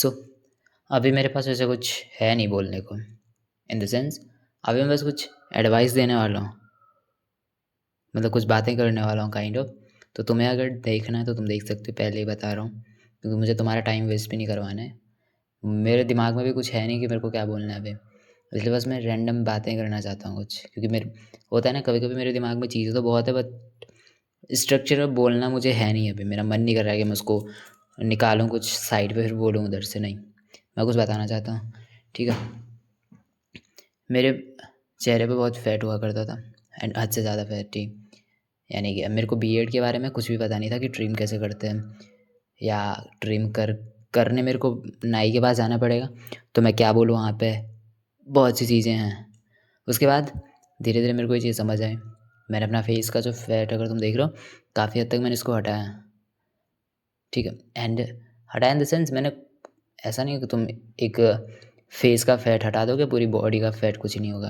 सो अभी मेरे पास ऐसा कुछ है नहीं बोलने को। इन द सेंस अभी मैं बस कुछ एडवाइस देने वाला हूँ, मतलब कुछ बातें करने वाला हूँ काइंड ऑफ। तो तुम्हें अगर देखना है तो तुम देख सकते हो, पहले ही बता रहा हूँ, क्योंकि मुझे तुम्हारा टाइम वेस्ट भी नहीं करवाना है। मेरे दिमाग में भी कुछ है नहीं कि मेरे को क्या बोलना है अभी, इसलिए बस मैं रैंडम बातें करना चाहता हूँ कुछ, क्योंकि मेरे होता है ना कभी कभी मेरे दिमाग में चीज़ें तो बहुत है, बट स्ट्रक्चर में बोलना मुझे है नहीं अभी। मेरा मन नहीं कर रहा है कि मैं उसको निकालूँ कुछ साइड पे फिर बोलूँ उधर से। नहीं, मैं कुछ बताना चाहता हूँ, ठीक है। मेरे चेहरे पे बहुत फैट हुआ करता था, एंड हद से ज़्यादा फैट थी। यानी कि अब मेरे को बीएड के बारे में कुछ भी पता नहीं था कि ट्रिम कैसे करते हैं, या ट्रिम करने मेरे को नाई के पास जाना पड़ेगा, तो मैं क्या बोलूँ वहाँ पे। बहुत सी चीज़ें हैं। उसके बाद धीरे धीरे मेरे को ये चीज़ समझ आई। मैंने अपना फेस का जो फैट, अगर तुम देख रहे हो, काफ़ी हद तक मैंने इसको हटाया, ठीक है। एंड हटाया इन द सेंस, मैंने ऐसा नहीं कि तुम एक फेस का फैट हटा दोगे, पूरी बॉडी का फैट कुछ नहीं होगा।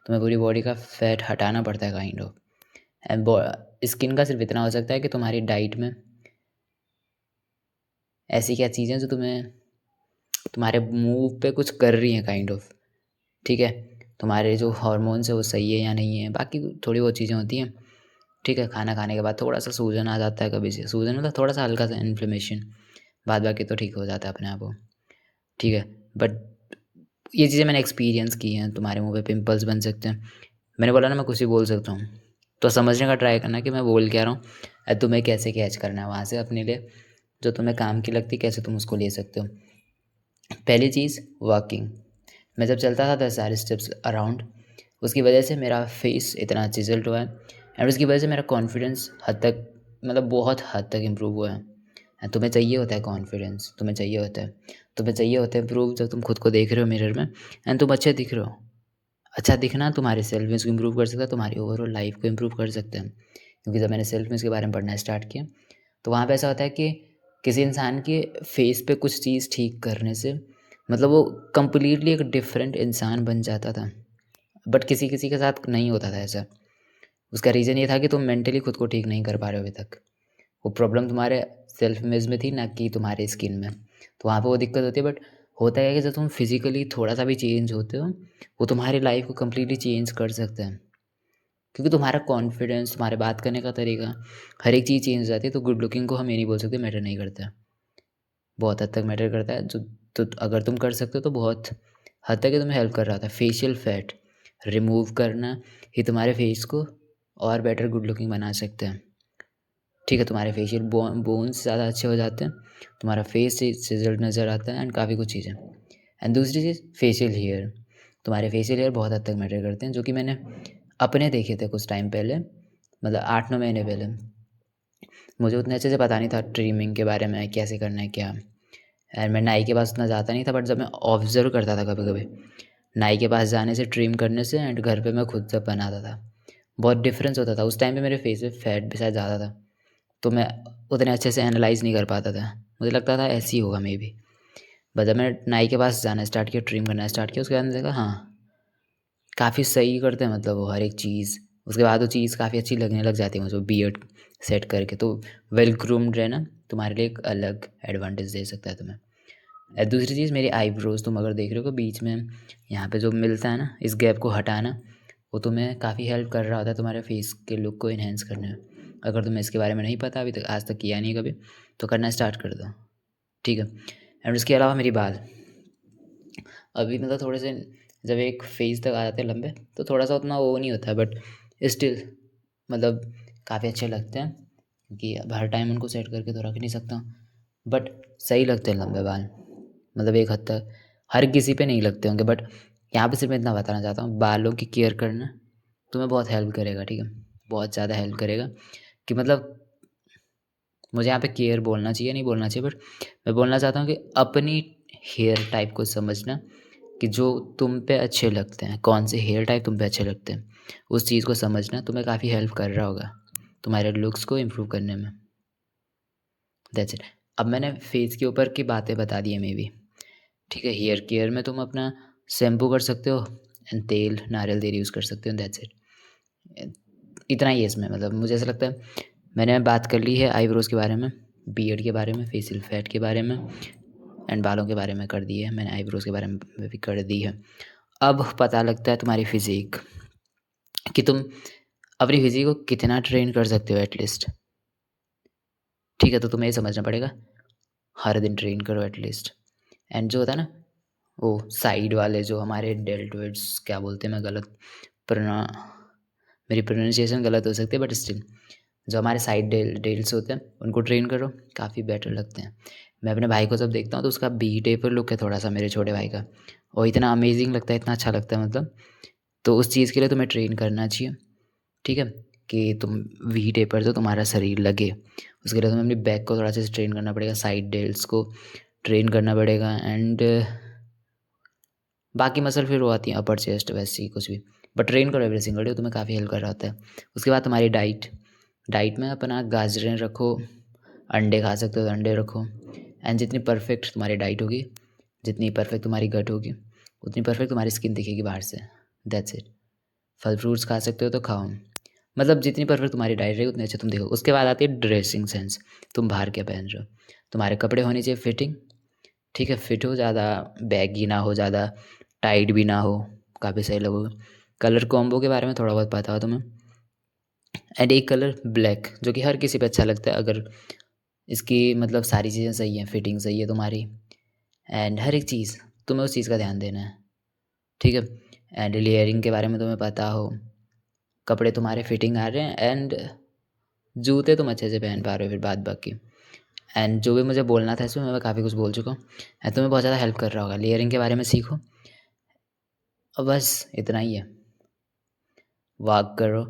तुम्हें पूरी बॉडी का फैट हटाना पड़ता है काइंड ऑफ। एंड स्किन का सिर्फ इतना हो सकता है कि तुम्हारी डाइट में ऐसी क्या चीज़ें जो तुम्हें तुम्हारे मुंह पे कुछ कर रही हैं काइंड ऑफ, ठीक है। तुम्हारे जो हार्मोन्स है वो सही है या नहीं है, बाकी थोड़ी बहुत चीज़ें होती हैं, ठीक है। खाना खाने के बाद थोड़ा सा सूजन आ जाता है, कभी से सूजन मतलब थोड़ा सा हल्का सा इन्फ्लेमेशन, बाद बाकी तो ठीक हो जाता है अपने आप वो, ठीक है। बट ये चीज़ें मैंने एक्सपीरियंस की हैं। तुम्हारे मुंह पे पिंपल्स बन सकते हैं। मैंने बोला ना मैं कुछ भी बोल सकता हूँ, तो समझने का ट्राई करना कि मैं बोल क्या रहा हूँ, तुम्हें कैसे कैच करना है वहाँ से अपने लिए, जो तुम्हें काम की लगती कैसे तुम उसको ले सकते हो। पहली चीज़, वॉकिंग। मैं जब चलता था 10,000 स्टेप्स अराउंड, उसकी वजह से मेरा फेस इतना चिजल्ड हुआ है, एंड उसकी वजह से मेरा कॉन्फिडेंस हद तक, मतलब बहुत हद तक इम्प्रूव हुआ है। एंड तुम्हें चाहिए होता है कॉन्फिडेंस, तुम्हें चाहिए होता है प्रूव, जब तुम खुद को देख रहे हो मिरर में एंड तुम अच्छे दिख रहे हो। अच्छा दिखना तुम्हारे सेल्फ इमेज को इम्प्रूव कर सकता है, तुम्हारी ओवरऑल लाइफ को इम्प्रूव कर सकते हैं। क्योंकि जब मैंने सेल्फ इमेज के बारे में पढ़ना स्टार्ट किया, तो वहाँ पे ऐसा होता है कि किसी इंसान के फेस पे कुछ चीज़ ठीक करने से, मतलब वो कंप्लीटली एक डिफरेंट इंसान बन जाता था। बट किसी किसी के साथ नहीं होता था ऐसा। उसका रीज़न ये था कि तुम मेंटली खुद को ठीक नहीं कर पा रहे हो अभी तक। वो प्रॉब्लम तुम्हारे सेल्फ इमेज में थी, ना कि तुम्हारे स्किन में। तो वहाँ पे वो दिक्कत होती है। बट होता है कि जब तुम फिजिकली थोड़ा सा भी चेंज होते हो, वो तुम्हारी लाइफ को कम्प्लीटली चेंज कर सकते हैं। क्योंकि तुम्हारा कॉन्फिडेंस, तुम्हारे बात करने का तरीका, हर एक चीज़ चेंज हो जाती है। तो गुड लुकिंग को हम ये नहीं बोल सकते मैटर नहीं करता है, बहुत हद तक मैटर करता है। जो तो अगर तुम कर सकते हो तो बहुत हद तक ये तुम्हें हेल्प कर रहा था। फेशियल फैट रिमूव करना ही तुम्हारे फेस को और बेटर गुड लुकिंग बना सकते हैं, ठीक है। तुम्हारे फेशियल बोन्स ज़्यादा अच्छे हो जाते हैं, तुम्हारा फेस रिजल्ट नज़र आता है, एंड काफ़ी कुछ चीज़ें। एंड दूसरी चीज़, फेशियल हेयर। तुम्हारे फेशियल हेयर बहुत हद तक मैटर करते हैं, जो कि मैंने अपने देखे थे कुछ टाइम पहले, मतलब 8-9 महीने पहले। मुझे उतने अच्छे से पता नहीं था ट्रिमिंग के बारे में, कैसे करना है क्या। एंड मैं नाई के पास उतना जाता नहीं था, बट जब मैं ऑब्ज़र्व करता था कभी कभी, नाई के पास जाने से, ट्रिम करने से, एंड घर पे मैं खुद जब बनाता था, बहुत डिफरेंस होता था। उस टाइम पे मेरे फेस पे फैट भी शायद ज़्यादा था, तो मैं उतने अच्छे से एनालाइज़ नहीं कर पाता था। मुझे लगता था ऐसे ही होगा मे बी। बट जब मैं नाई के पास जाना स्टार्ट किया, ट्रिम करना स्टार्ट किया, उसके बाद मैंने देखा हाँ, काफ़ी सही करते हैं, मतलब वो हर एक चीज़। उसके बाद वो चीज़ काफ़ी अच्छी लगने लग जाती है मुझे, बियर्ड सेट करके। तो वेल ग्रूम्ड रहना तुम्हारे लिए एक अलग एडवांटेज दे सकता है तुम्हें। दूसरी चीज़, मेरी आईब्रोज़ तुम अगर देख रहे हो कि बीच में यहाँ पे जो मिलता है ना, इस गैप को हटाना, वो तुम्हें काफ़ी हेल्प कर रहा होता है तुम्हारे फेस के लुक को इन्हेंस करने में। अगर तुम्हें इसके बारे में नहीं पता, अभी तक आज तक किया नहीं कभी, तो करना स्टार्ट कर दो, ठीक है। एंड उसके अलावा मेरी बाल अभी, मतलब थोड़े से, जब एक फेज़ तक आ जाते हैं लंबे, तो थोड़ा सा उतना वो नहीं होता है, बट स्टिल मतलब काफ़ी अच्छे लगते हैं। क्योंकि अब हर टाइम उनको सेट करके तो रख नहीं सकता, बट सही लगते हैं लंबे बाल। मतलब एक हद तक हर किसी पे नहीं लगते होंगे, बट यहाँ पे सिर्फ मैं इतना बताना चाहता हूँ, बालों की केयर करना तुम्हें बहुत हेल्प करेगा, ठीक है। बहुत ज़्यादा हेल्प करेगा, कि मतलब मुझे यहाँ पे केयर बोलना चाहिए नहीं बोलना चाहिए, बट मैं बोलना चाहता हूँ कि अपनी हेयर टाइप को समझना, कि जो तुम पे अच्छे लगते हैं, कौन से हेयर टाइप तुम पे अच्छे लगते हैं, उस चीज़ को समझना तुम्हें काफ़ी हेल्प कर रहा होगा तुम्हारे लुक्स को इम्प्रूव करने में। That's it. अब मैंने फेस के ऊपर की बातें बता दी है मे बी, ठीक है। हेयर केयर में तुम अपना शैम्पू कर सकते हो, एंड तेल, नारियल तेल यूज़ कर सकते हो, दैट्स इट। इतना ही है इसमें, मतलब मुझे ऐसा लगता है मैंने बात कर ली है आईब्रोज़ के बारे में, बियर्ड के बारे में, फेशियल फैट के बारे में, एंड बालों के बारे में कर दी है मैंने, आईब्रोज़ के बारे में भी कर दी है। अब पता लगता है तुम्हारी फ़िज़ीक कि तुम अपनी फ़िज़ीक को कितना ट्रेन कर सकते हो एटलीस्ट। ठीक है, तो तुम्हें ये समझना पड़ेगा, हर दिन ट्रेन करो एटलीस्ट। एंड जो होता है ना, वो साइड वाले जो हमारे डेल्टोइड्स क्या बोलते हैं, मैं गलत प्रोना मेरी प्रोनाउंसिएशन गलत हो सकती है बट स्टिल जो हमारे साइड डेल्स होते हैं उनको ट्रेन करो, काफ़ी बेटर लगते हैं। मैं अपने भाई को जब देखता हूँ तो उसका बी टेपर लुक है थोड़ा सा मेरे छोटे भाई का, और इतना अमेजिंग लगता है, इतना अच्छा लगता है मतलब। तो उस चीज़ के लिए तुम्हें ट्रेन करना चाहिए, ठीक है, कि तुम वी टेपर तो तुम्हारा शरीर लगे। उसके लिए तुम्हें अपनी बैक को थोड़ा सा स्ट्रेन करना पड़ेगा, साइड डेल्स को ट्रेन करना पड़ेगा, एंड बाकी मसल फिर वो आती हैं अपर चेस्ट वैसी कुछ भी, बट ट्रेन करो एवरी सिंगल डे, तुम्हें काफ़ी हेल्प कर रहा होता है। उसके बाद तुम्हारी डाइट में अपना गाजरें रखो, अंडे खा सकते हो तो अंडे रखो, एंड जितनी परफेक्ट तुम्हारी डाइट होगी, जितनी परफेक्ट तुम्हारी गट होगी, उतनी परफेक्ट तुम्हारी स्किन दिखेगी बाहर से। That's it. फल फ्रूट्स खा सकते हो तो खाओ, मतलब जितनी परफेक्ट तुम्हारी डाइट रहेगी उतने अच्छे तुम देखो। उसके बाद आती है ड्रेसिंग सेंस, तुम बाहर क्या पहन रहे हो, तुम्हारे कपड़े होने चाहिए फिटिंग, ठीक है, फिट हो, ज़्यादा बैगी ना हो, ज़्यादा टाइट भी ना हो, काफ़ी सही लगोगे। कलर कॉम्बो के बारे में थोड़ा बहुत पता हो तुम्हें, एंड एक कलर ब्लैक जो कि हर किसी पे अच्छा लगता है अगर इसकी मतलब सारी चीज़ें सही हैं, फिटिंग सही है तुम्हारी, एंड हर एक चीज़ तुम्हें उस चीज़ का ध्यान देना है, ठीक है। एंड लेयरिंग के बारे में तुम्हें पता हो, कपड़े तुम्हारे फिटिंग आ रहे हैं, एंड जूते तुम अच्छे से पहन पा रहे हो, फिर बाद बाकी। एंड जो भी मुझे बोलना था इसमें मैं काफ़ी कुछ बोल चुका हूँ, एंड तुम्हें बहुत ज़्यादा हेल्प कर रहा होगा। लेयरिंग के बारे में सीखो, और बस इतना ही है। वॉक करो,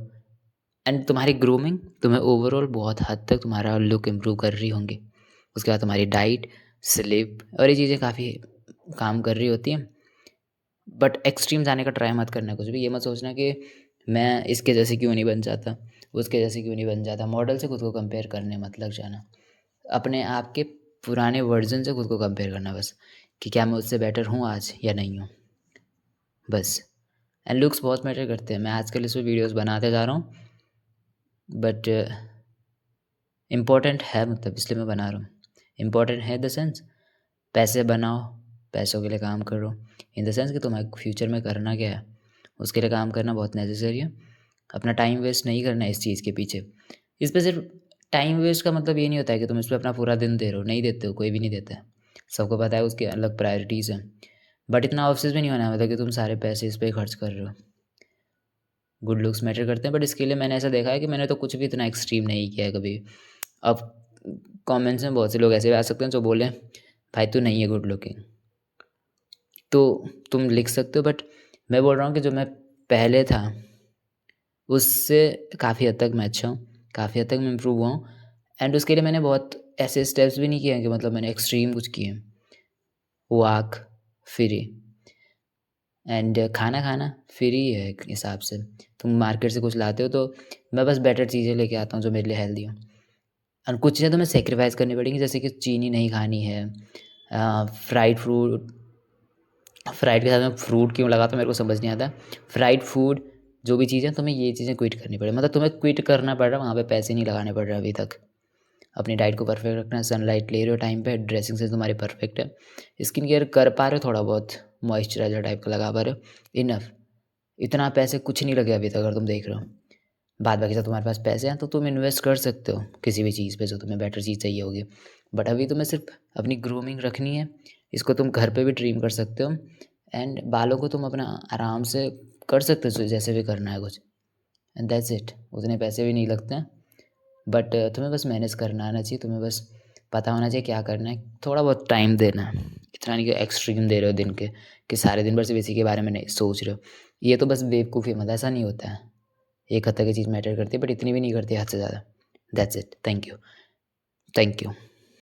एंड तुम्हारी ग्रूमिंग तुम्हें ओवरऑल बहुत हद तक तुम्हारा लुक इम्प्रूव कर रही होंगी। उसके बाद तुम्हारी डाइट, स्लीप और ये चीज़ें काफ़ी काम कर रही होती हैं, बट एक्सट्रीम जाने का ट्राई मत करना कुछ भी। ये मत सोचना कि मैं इसके जैसे क्यों नहीं बन जाता, उसके जैसे क्यों नहीं बन जाता। मॉडल से खुद को कंपेयर करने मत लग जाना, अपने आप के पुराने वर्जन से खुद को कंपेयर करना बस, कि क्या मैं उससे बेटर हूँ आज या नहीं हूँ, बस। एंड लुक्स बहुत मैटर करते हैं, मैं आजकल इस पर वीडियोज़ बनाते जा रहा हूँ, बट इम्पॉर्टेंट है, मतलब इसलिए मैं बना रहा हूँ। इम्पॉर्टेंट है इन द सेंस, पैसे बनाओ, पैसों के लिए काम करो, इन द सेंस कि तुम्हें फ्यूचर में करना क्या है उसके लिए काम करना बहुत नेसेसरी है। अपना टाइम वेस्ट नहीं करना है इस चीज़ के पीछे। इस पे सिर्फ टाइम वेस्ट का मतलब ये नहीं होता है कि तुम इस पे अपना पूरा दिन दे रहे हो, नहीं देते हो, कोई भी नहीं देता है, सबको पता है उसकी अलग प्रायोरिटीज़ हैं। बट इतना ऑब्सेस भी नहीं होना है मतलब कि तुम सारे पैसे इस पे खर्च कर रहे हो। गुड लुक्स मैटर करते हैं, बट इसके लिए मैंने ऐसा देखा है कि मैंने तो कुछ भी इतना एक्सट्रीम नहीं किया है कभी। अब कमेंट्स में बहुत से लोग ऐसे भी आ सकते हैं जो बोलें भाई तू नहीं है गुड लुकिंग, तो तुम लिख सकते हो, बट मैं बोल रहा हूँ कि जो मैं पहले था उससे काफ़ी हद तक मैं अच्छा हूँ, काफ़ी हद तक मैं इम्प्रूव हुआ हूँ, एंड उसके लिए मैंने बहुत ऐसे स्टेप्स भी नहीं किए हैं कि मतलब मैंने एक्सट्रीम कुछ किए हैं। वॉक फ्री, एंड खाना खाना फ्री है एक हिसाब से। तुम मार्केट से कुछ लाते हो तो मैं बस बेटर चीज़ें लेके आता हूँ जो मेरे लिए हेल्दी हो, और कुछ चीज़ें तुम्हें सेक्रीफाइस करनी पड़ेंगी, जैसे कि चीनी नहीं खानी है, फ्राइड फ्रूट, फ्राइड के साथ में फ्रूट क्यों लगाता हूँ मेरे को समझ नहीं आता। फ्राइड फूड जो भी चीज़ें तुम्हें ये चीज़ें क्विट करनी पड़े, मतलब तुम्हें क्विट करना पड़ रहा है, वहाँ पे पैसे नहीं लगाने पड़ रहे अभी तक। अपनी डाइट को परफेक्ट रखना है, सनलाइट ले रहे हो टाइम पे, ड्रेसिंग सेंस तुम्हारी परफेक्ट है, स्किन केयर कर पा रहे हो, थोड़ा बहुत मॉइस्चराइजर टाइप का लगा पा रहे हो, इनफ। इतना पैसे कुछ नहीं लगे अभी तक अगर तुम देख रहे हो। बाद बाकी सब तुम्हारे पास पैसे हैं तो तुम इन्वेस्ट कर सकते हो किसी भी चीज़ पे जो तुम्हें बेटर चीज़ चाहिए होगी, बट अभी तुम्हें सिर्फ अपनी ग्रूमिंग रखनी है। इसको तुम घर पे भी ट्रिम कर सकते हो, एंड बालों को तुम अपना आराम से कर सकते हो जैसे भी करना है कुछ, एंड दैट्स इट। उतने पैसे भी नहीं लगते हैं, बट तुम्हें बस मैनेज करना आना चाहिए, तुम्हें बस पता होना चाहिए क्या करना है, थोड़ा बहुत टाइम देना है। इतना नहीं कि एक्सट्रीम दे रहे हो दिन के, कि सारे दिन भर सिर्फ इसी के बारे में नहीं सोच रहे हो, ये तो बस बेवकूफ़ी मत, ऐसा नहीं होता है। एक हद तक ये चीज़ मैटर करती है, बट इतनी भी नहीं करती हद से ज़्यादा। That's it, thank you, thank you.